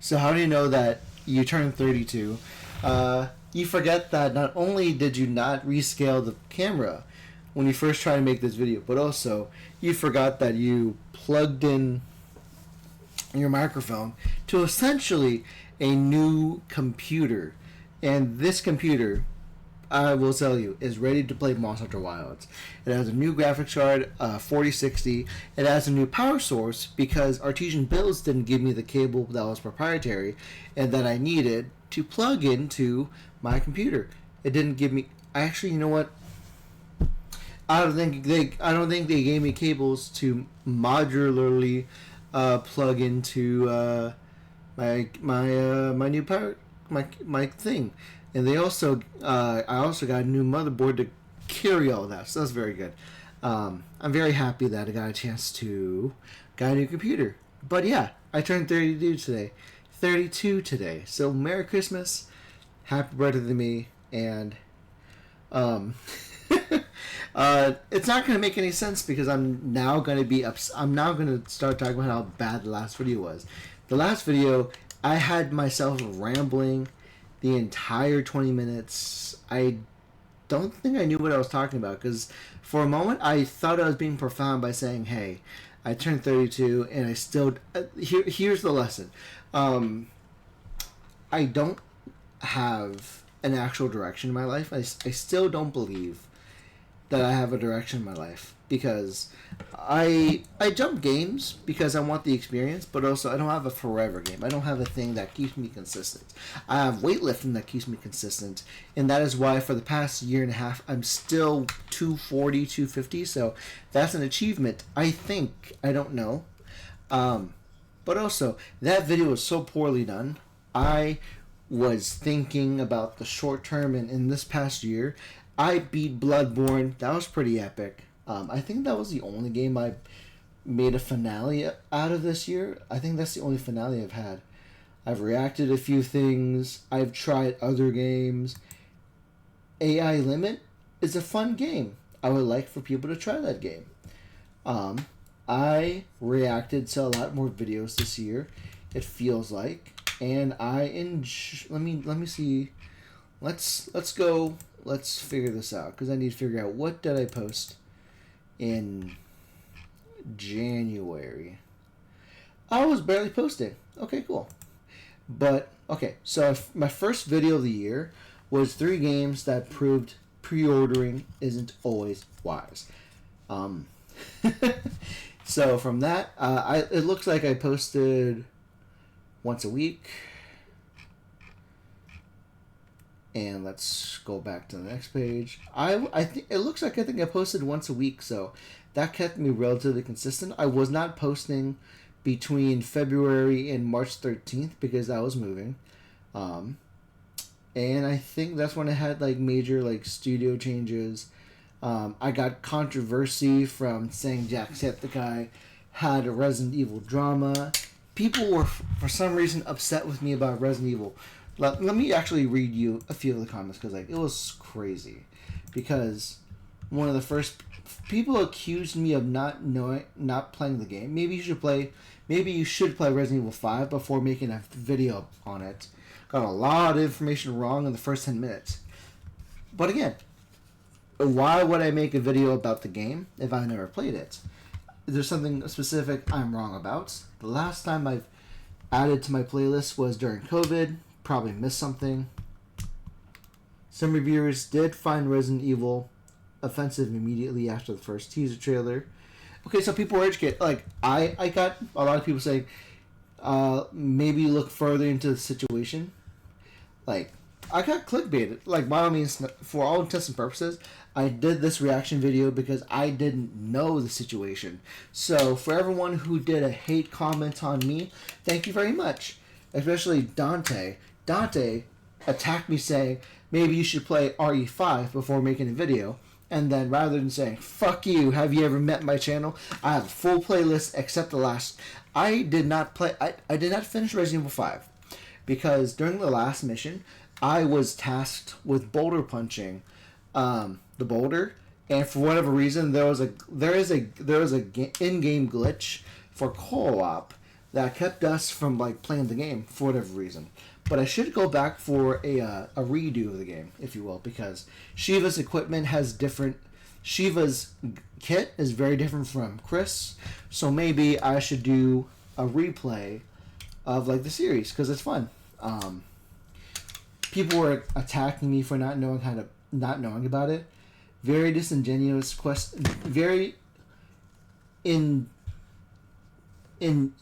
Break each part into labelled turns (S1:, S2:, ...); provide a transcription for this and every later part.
S1: So how do you know that you turned 32? You forget that not only did you not rescale the camera when you first tried to make this video, but also you forgot that you plugged in your microphone to essentially a new computer. And this computer, I will tell you, is ready to play Monster Hunter Wilds. It has a new graphics card, 4060. It has a new power source because Artesian Builds didn't give me the cable that was proprietary and that I needed to plug into my computer. It didn't give me. Actually, you know what? I don't think they gave me cables to modularly plug into my new power my thing. And they also, I also got a new motherboard to carry all that. So that's very good. I'm very happy that I got a chance to got a new computer. But yeah, I turned 32 today. 32 today. So Merry Christmas, Happy Birthday to me, and it's not going to make any sense because I'm now going to start talking about how bad the last video was. The last video, I had myself rambling the entire 20 minutes. I don't think I knew what I was talking about because for a moment I thought I was being profound by saying, hey, I turned 32 and I still... here's the lesson. I don't have an actual direction in my life. I still don't believe that I have a direction in my life because I jump games because I want the experience, but also I don't have a forever game. I don't have a thing that keeps me consistent. I have weightlifting that keeps me consistent, and that is why for the past year and a half I'm still 240, 250, so that's an achievement, I think. I don't know. But also, that video was so poorly done. I was thinking about the short term, and in this past year, I beat Bloodborne. That was pretty epic. I think that was the only game I made a finale out of this year. I think that's the only finale I've had. I've reacted to a few things. I've tried other games. AI Limit is a fun game. I would like for people to try that game. I reacted to a lot more videos this year, it feels like, and I let me see. Let's go. Let's figure this out because I need to figure out what did I post in January. I was barely posting. Okay, cool. But okay, so my first video of the year was 3 games that proved pre-ordering isn't always wise. So from that, it looks like I posted once a week. And let's go back to the next page. I think it looks like I posted once a week, so that kept me relatively consistent. I was not posting between February and March 13th because I was moving. And I think that's when I had like major like studio changes. I got controversy from saying Jacksepticeye had a Resident Evil drama. People were for some reason upset with me about Resident Evil. Let me actually read you a few of the comments because like it was crazy. Because one of the first people accused me of not playing the game. Maybe you should play Resident Evil 5 before making a video on it. Got a lot of information wrong in the first 10 minutes. But again, why would I make a video about the game if I've never played it? Is there something specific I'm wrong about? The last time I've added to my playlist was during COVID. Probably missed something. Some reviewers did find Resident Evil offensive immediately after the first teaser trailer. Okay, so people were educated. Like, I got a lot of people saying, maybe look further into the situation. Like, I got clickbaited. Like, by all means, for all intents and purposes, I did this reaction video because I didn't know the situation. So, for everyone who did a hate comment on me, thank you very much. Especially Dante. Dante attacked me saying, maybe you should play RE5 before making a video. And then rather than saying, fuck you, have you ever met my channel? I have a full playlist except the last. I did not finish Resident Evil 5. Because during the last mission, I was tasked with boulder punching the boulder. And for whatever reason, there is a in-game glitch for co-op that kept us from like playing the game for whatever reason. But I should go back for a redo of the game, if you will, because Shiva's equipment has different. Shiva's kit is very different from Chris, so maybe I should do a replay of like the series because it's fun. People were attacking me for not knowing about it. Very disingenuous question. Very in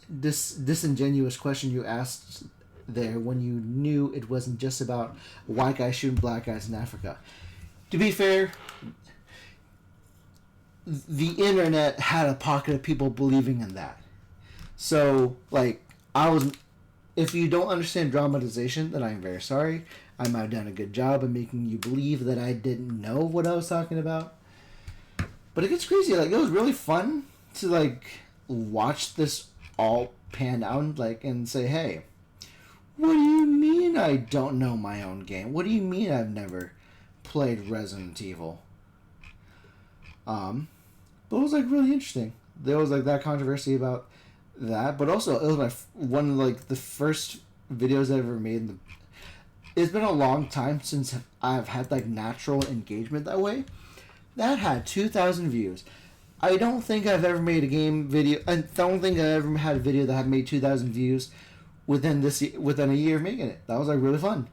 S1: this disingenuous question you asked there when you knew it wasn't just about white guys shooting black guys in Africa. To be fair, the internet had a pocket of people believing in that. So, like, if you don't understand dramatization, then I'm very sorry. I might have done a good job of making you believe that I didn't know what I was talking about. But it gets crazy. Like, it was really fun to, like, watch this all pan out, like, and say, hey, what do you mean I don't know my own game? What do you mean I've never played Resident Evil? But it was, like, really interesting. There was, like, that controversy about that, but also it was one of, like, the first videos I ever made. It's been a long time since I've had, like, natural engagement that way. That had 2,000 views. I don't think I've ever made a game video. I don't think I ever had a video that had made 2,000 views within a year of making it. That was like really fun.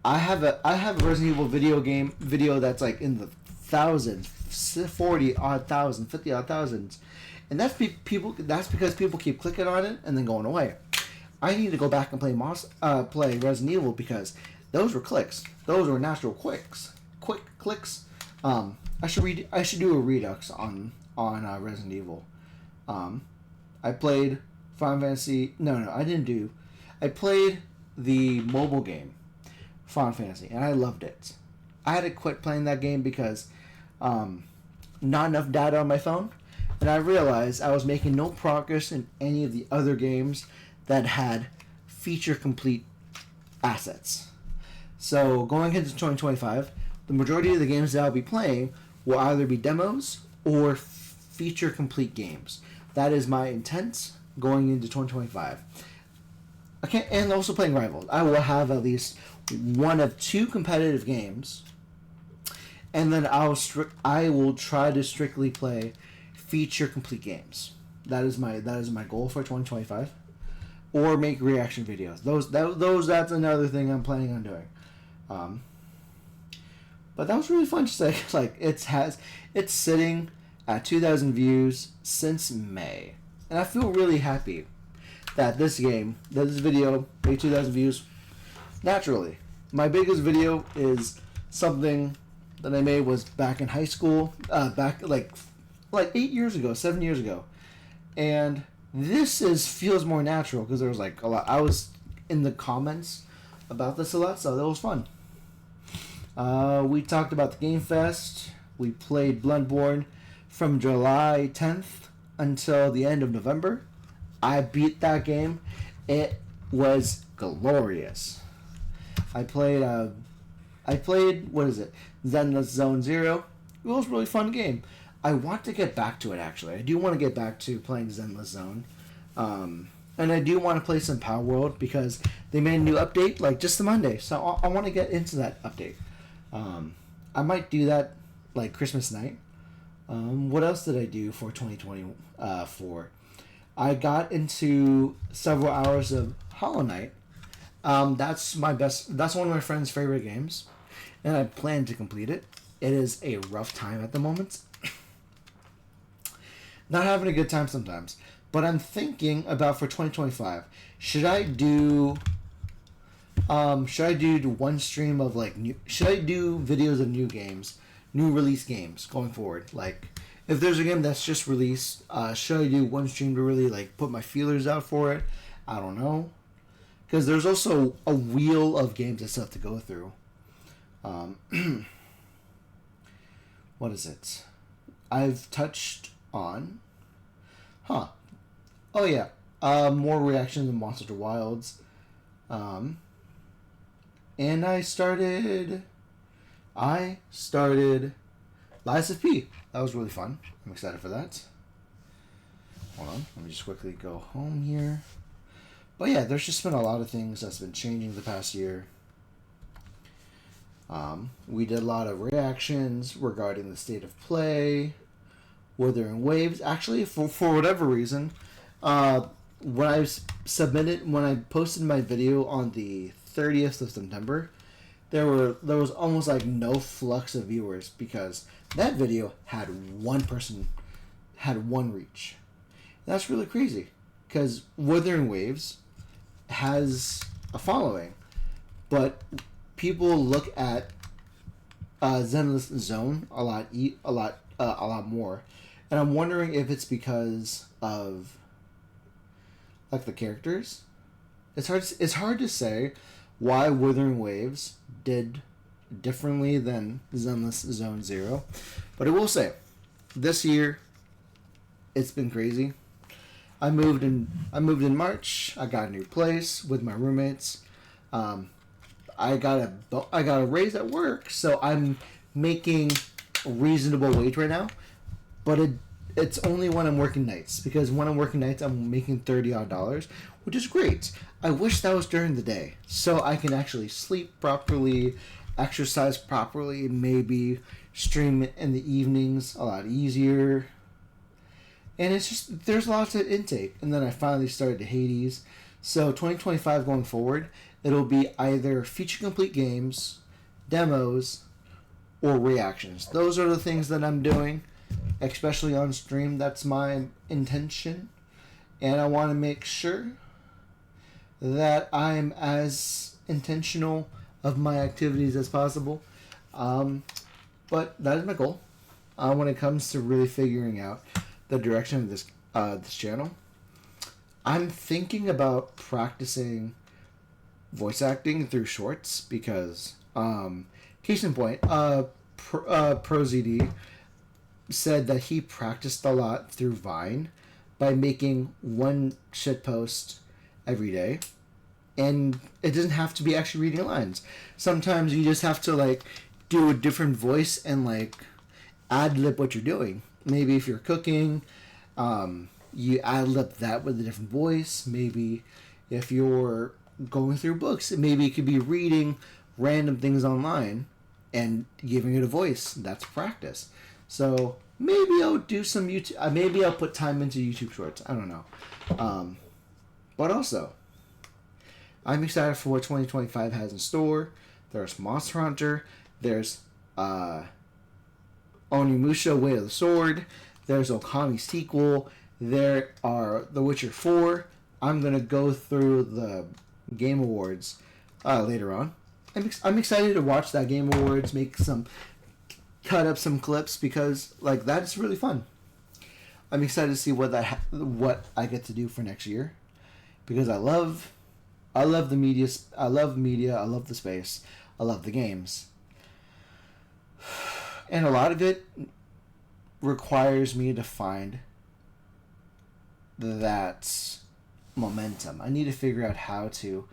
S1: I have a Resident Evil video that's like in the thousands, 40 odd thousand, 50 odd thousands, and that's people. That's because people keep clicking on it and then going away. I need to go back and play Resident Evil because those were clicks. Those were natural quick clicks. I should do a redux on Resident Evil. I played Final Fantasy. No, I didn't do. I played the mobile game, Final Fantasy, and I loved it. I had to quit playing that game because not enough data on my phone, and I realized I was making no progress in any of the other games that had feature-complete assets. So going into 2025, the majority of the games that I'll be playing will either be demos or feature-complete games. That is my intent going into 2025. And also playing Rivals. I will have at least one of 2 competitive games, and then I will try to strictly play feature-complete games. That is my goal for 2025. Or make reaction videos. That's another thing I'm planning on doing. But that was really fun to say. Like it's sitting at 2,000 views since May, and I feel really happy that this video made 2,000 views naturally. My biggest video is something that I made was back in high school, back like 8 years ago, 7 years ago, and this feels more natural because there was like a lot. I was in the comments about this a lot, so that was fun. We talked about the Game Fest. We played Bloodborne from July 10th until the end of November. I beat that game. It was glorious. I played what is it? Zenless Zone Zero. It was a really fun game. I want to get back to it actually. I do want to get back to playing Zenless Zone. And I do want to play some Power World because they made a new update like just the Monday. So I want to get into that update. I might do that like Christmas night. What else did I do for 2024? I got into several hours of Hollow Knight. That's one of my friend's favorite games, and I plan to complete it. It is a rough time at the moment. Not having a good time sometimes. But I'm thinking about for 2025, should I do one stream of like should I do videos of new games, new release games going forward? Like if there's a game that's just released, should I do one stream to really like put my feelers out for it? I don't know. Because there's also a wheel of games I still have to go through. What is it? I've touched on. Oh yeah. More reactions to Monster Wilds. And I started Lies of P. That was really fun. I'm excited for that. Hold on. Let me just quickly go home here. But yeah, there's just been a lot of things that's been changing the past year. We did a lot of reactions regarding the state of play, Wuthering Waves. Actually, for whatever reason, when when I posted my video on the 30th of September, there was almost like no flux of viewers because that video had one reach. That's really crazy because Wuthering Waves has a following, but people look at Zenless Zone a lot more, and I'm wondering if it's because of like the characters. It's hard to say why Wuthering Waves did differently than Zenless Zone Zero, but I will say this year it's been crazy. I moved in March. I got a new place with my roommates. I got a raise at work, so I'm making a reasonable wage right now. But it's only when I'm working nights, because when I'm working nights I'm making $30 odd, which is great. I wish that was during the day so I can actually sleep properly, exercise properly, maybe stream in the evenings a lot easier. And it's just, there's lots of intake. And then I finally started Hades. So 2025 going forward, it'll be either feature complete games, demos, or reactions. Those are the things that I'm doing, especially on stream. That's my intention. And I want to make sure that I'm as intentional of my activities as possible. But that is my goal when it comes to really figuring out the direction of this channel. I'm thinking about practicing voice acting through shorts because, case in point, ProZD said that he practiced a lot through Vine by making one shitpost every day, and it doesn't have to be actually reading lines. Sometimes you just have to like do a different voice and like ad lib what you're doing. Maybe if you're cooking, you ad lib that with a different voice. Maybe if you're going through books, maybe you could be reading random things online and giving it a voice. That's practice. So maybe I'll do some YouTube. Maybe I'll put time into YouTube Shorts. I don't know. But also, I'm excited for what 2025 has in store. There's Monster Hunter. There's Onimusha Way of the Sword. There's Okami's sequel. There are The Witcher 4. I'm going to go through the Game Awards later on. I'm excited to watch that Game Awards, cut up some clips because like that's really fun. I'm excited to see what I get to do for next year because I love the media. I love media. I love the space. I love the games. And a lot of it requires me to find that momentum. I need to figure out how to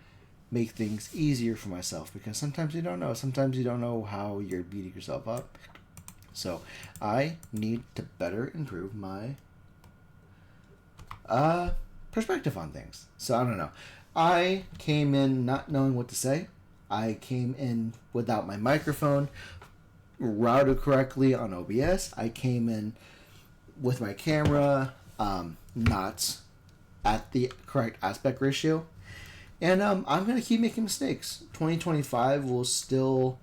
S1: make things easier for myself because sometimes you don't know. Sometimes you don't know how you're beating yourself up. So I need to better improve my perspective on things. So I don't know. I came in not knowing what to say. I came in without my microphone routed correctly on OBS. I came in with my camera not at the correct aspect ratio. And I'm going to keep making mistakes. 2025 will still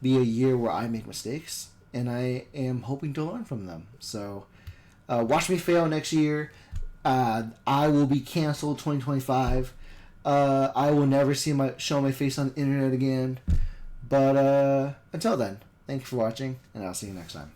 S1: be a year where I make mistakes, and I am hoping to learn from them. So watch me fail next year. I will be canceled 2025. I will never show my face on the internet again. But until then, thank you for watching, and I'll see you next time.